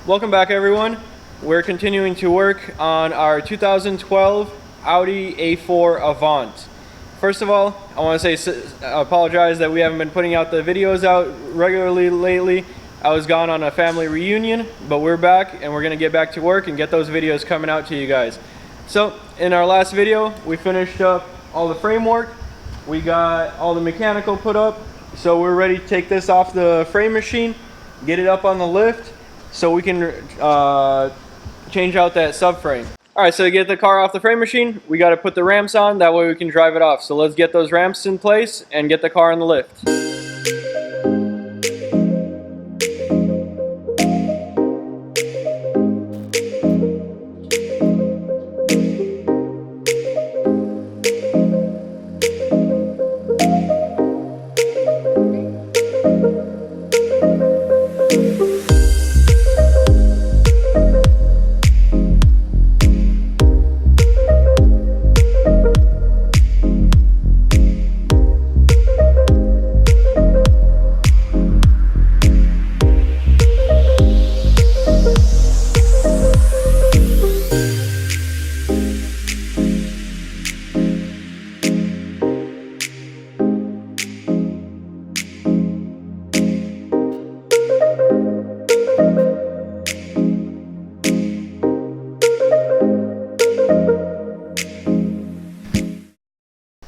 Welcome back, everyone. We're continuing to work on our 2012 Audi A4 Avant. First of all, I want to say apologize that we haven't been putting out the videos out regularly lately. I was gone on a family reunion, but we're back and we're going to get back to work and get those videos coming out to you guys. So in our last video, we finished up all the framework. We got all the mechanical put up. So we're ready to take this off the frame machine, get it up on the lift, so we can change out that subframe. Alright, so to get the car off the frame machine, we got to put the ramps on, that way we can drive it off. So let's get those ramps in place and get the car on the lift.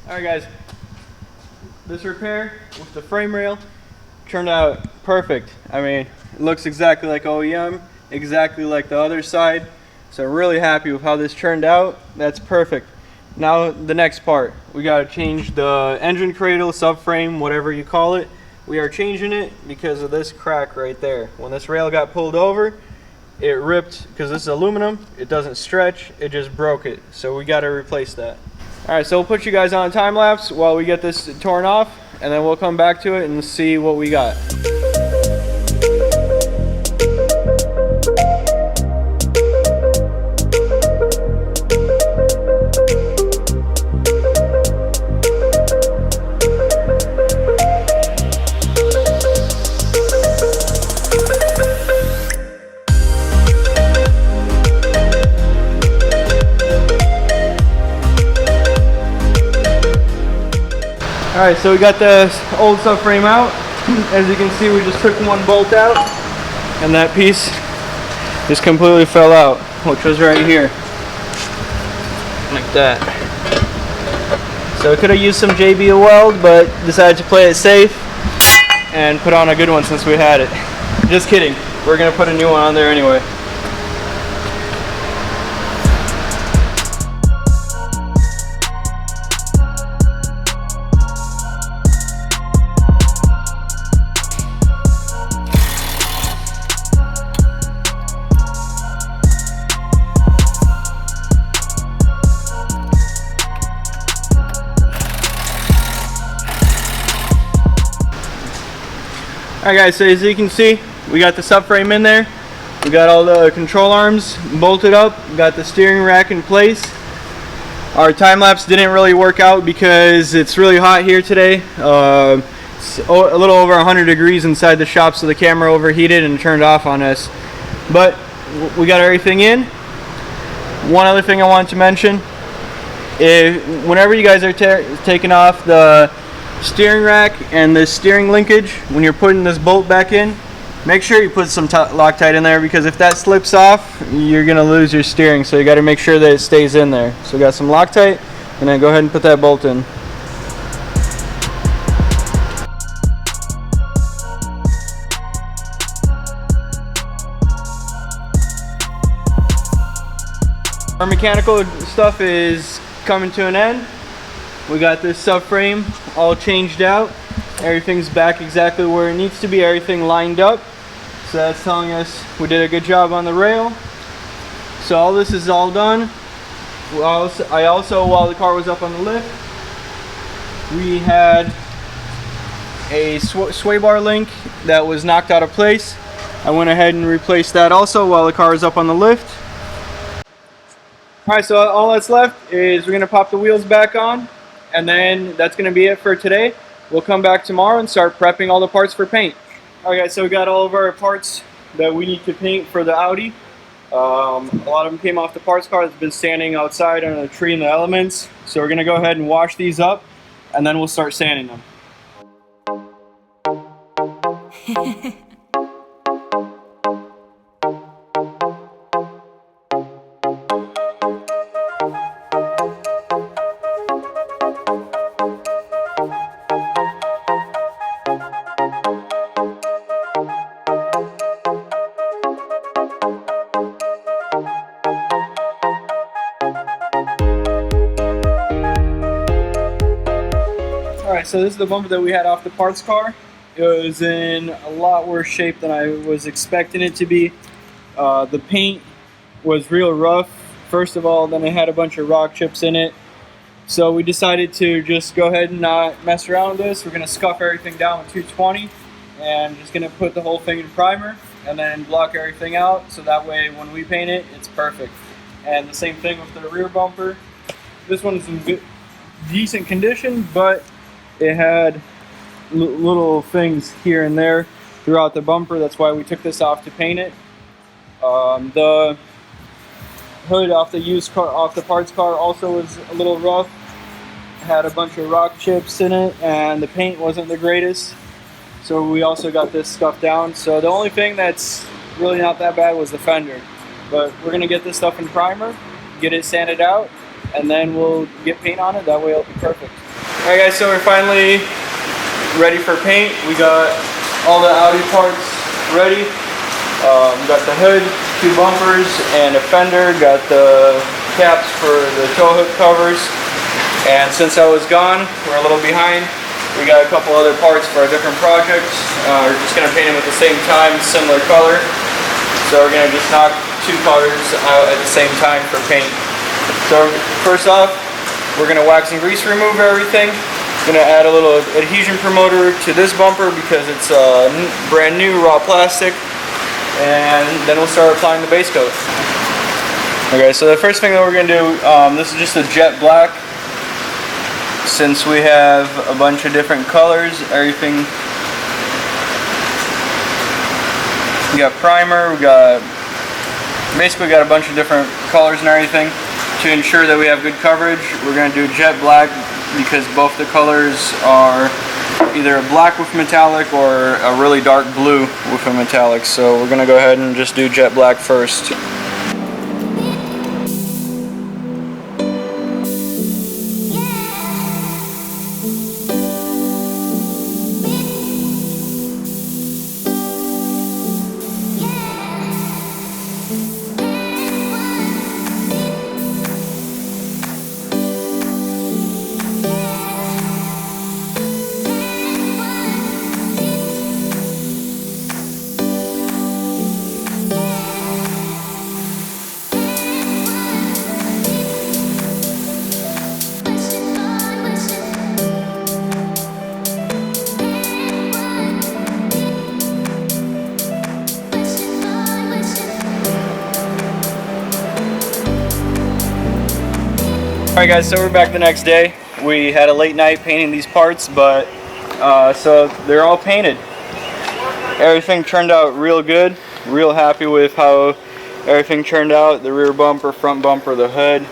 Alright guys, this repair with the frame rail turned out perfect. I mean, it looks exactly like OEM, exactly like the other side. So I'm really happy with how this turned out. That's perfect. Now the next part, we got to change the engine cradle, subframe, whatever you call it. We are changing it because of this crack right there. When this rail got pulled over, it ripped, because this is aluminum, it doesn't stretch, it just broke it. So we got to replace that. Alright, so we'll put you guys on a time lapse while we get this torn off, and then we'll come back to it and see what we got. Alright, so we got the old subframe out. As you can see, we just took one bolt out, and that piece just completely fell out, which was right here. Like that. So we could have used some JB weld, but decided to play it safe and put on a good one since we had it. Just kidding. We're going to put a new one on there anyway. Alright guys, so as you can see, we got the subframe in there. We got all the control arms bolted up. We got the steering rack in place. Our time lapse didn't really work out because it's really hot here today. It's a little over 100 degrees inside the shop, so the camera overheated and turned off on us. But we got everything in. One other thing I wanted to mention, whenever you guys are taking off the steering rack and the steering linkage, when you're putting this bolt back in, make sure you put some Loctite in there, because if that slips off, you're gonna lose your steering. So you got to make sure that it stays in there. So we got some Loctite, and then go ahead and put that bolt in. Our mechanical stuff is coming to an end. We got this subframe all changed out. Everything's back exactly where it needs to be. Everything lined up. So that's telling us we did a good job on the rail. So all this is all done. I also, while the car was up on the lift, we had a sway bar link that was knocked out of place. I went ahead and replaced that also while the car is up on the lift. Alright, so all that's left is we're going to pop the wheels back on, and then that's going to be it for today. We'll come back tomorrow and start prepping all the parts for paint. Alright guys, so we got all of our parts that we need to paint for the Audi. A lot of them came off the parts car that's been standing outside under a tree in the elements. So we're gonna go ahead and wash these up, and then we'll start sanding them. Alright, so this is the bumper that we had off the parts car. It was in a lot worse shape than I was expecting it to be. The paint was real rough, first of all, then it had a bunch of rock chips in it. So we decided to just go ahead and not mess around with this. We're going to scuff everything down with 220 and just going to put the whole thing in primer and then block everything out so that way when we paint it, it's perfect. And the same thing with the rear bumper. This one's in good, decent condition, but it had little things here and there throughout the bumper. That's why we took this off to paint it. The hood off the parts car also was a little rough. It had a bunch of rock chips in it, and the paint wasn't the greatest. So we also got this scuffed down. So the only thing that's really not that bad was the fender. But we're gonna get this stuff in primer, get it sanded out, and then we'll get paint on it. That way it'll be perfect. Alright guys, so we're finally ready for paint. We got all the Audi parts ready. We got the hood, 2 bumpers, and a fender. Got the caps for the tow hook covers. And since I was gone, we're a little behind. We got a couple other parts for a different project. We're just going to paint them at the same time, similar color. So we're going to just knock 2 colors out at the same time for paint. So first off, we're going to wax and grease remove everything. Going to add a little adhesion promoter to this bumper because it's brand new raw plastic. And then we'll start applying the base coat. Okay, so the first thing that we're going to do, this is just a jet black. Since we have a bunch of different colors, everything. We got primer, we got basically got a bunch of different colors and everything. To ensure that we have good coverage, we're going to do jet black because both the colors are either a black with metallic or a really dark blue with a metallic. So we're going to go ahead and just do jet black first. Alright guys, so we're back the next day. We had a late night painting these parts, but so they're all painted. Everything turned out real good. Real happy with how everything turned out. The rear bumper, front bumper, the hood,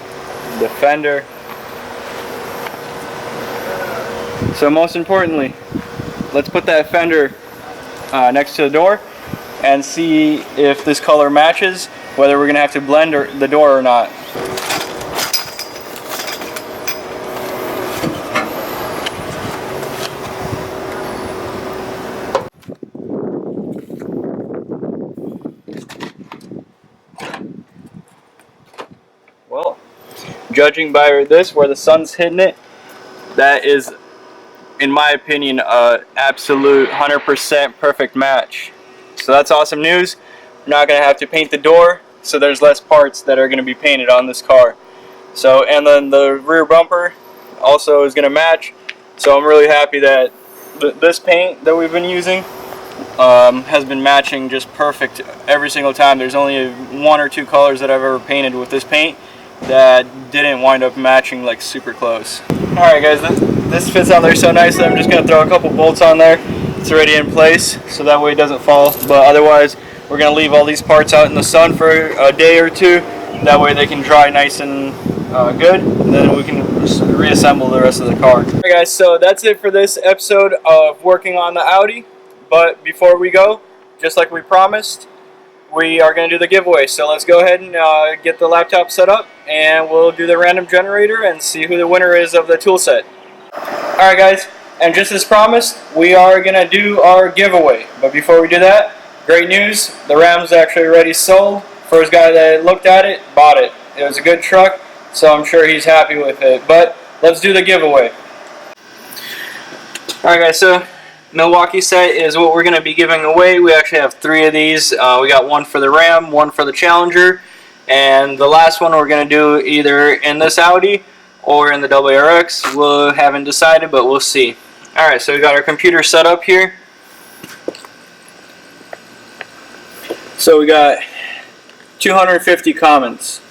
the fender. So most importantly, let's put that fender next to the door and see if this color matches, whether we're going to have to blend the door or not. Well, judging by this, where the sun's hitting it, that is, in my opinion, an absolute 100% perfect match. So that's awesome news. We're not going to have to paint the door, so there's less parts that are going to be painted on this car. So, and then the rear bumper also is going to match. So I'm really happy that this paint that we've been using has been matching just perfect every single time. There's only 1 or 2 colors that I've ever painted with this paint that didn't wind up matching like super close. Alright guys, this fits on there so nicely. I'm just going to throw a couple bolts on there. It's already in place so that way it doesn't fall, but otherwise We're going to leave all these parts out in the sun for a day or two. That way they can dry nice and good. And then we can reassemble the rest of the car. Alright guys, so that's it for this episode of working on the Audi. But before we go, just like we promised, we are going to do the giveaway. So let's go ahead and get the laptop set up, and we'll do the random generator and see who the winner is of the tool set. Alright guys, and just as promised, we are going to do our giveaway. But before we do that, great news, the Ram's actually already sold. First guy that looked at it, bought it. It was a good truck, so I'm sure he's happy with it. But let's do the giveaway. Alright guys, so Milwaukee set is what we're going to be giving away. We actually have 3 of these. We got one for the Ram, one for the Challenger, and the last one we're going to do either in this Audi or in the WRX. We haven't decided, but we'll see. Alright, so we got our computer set up here. So we got 250 comments.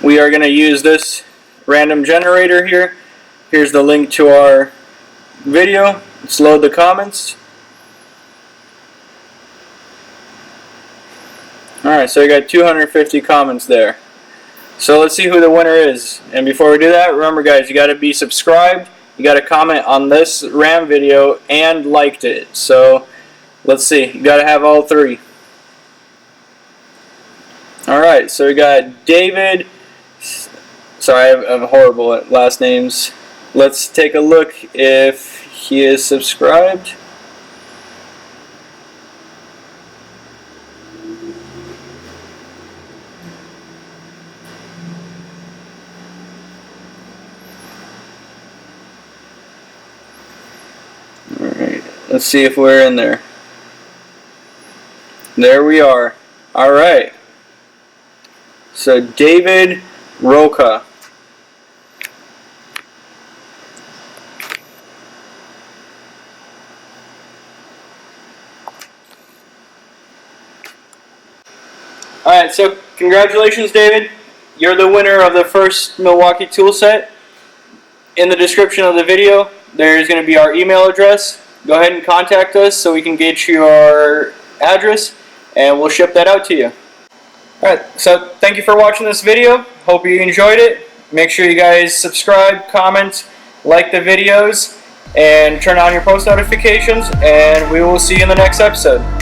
We are going to use this random generator here. Here's the link to our video. Let's load the comments. Alright, so we got 250 comments there. So let's see who the winner is. And before we do that, remember guys, you got to be subscribed, you got to comment on this Ram video, and liked it. So let's see, you got to have all 3. Alright, so we got David. Sorry, I'm horrible at last names. Let's take a look if he is subscribed. Alright, let's see if we're in there. There we are. Alright. So David Roca. Alright, so congratulations David. You're the winner of the first Milwaukee tool set. In the description of the video, there is going to be our email address. Go ahead and contact us so we can get you our address, and we'll ship that out to you. Alright, so thank you for watching this video. Hope you enjoyed it. Make sure you guys subscribe, comment, like the videos, and turn on your post notifications, and we will see you in the next episode.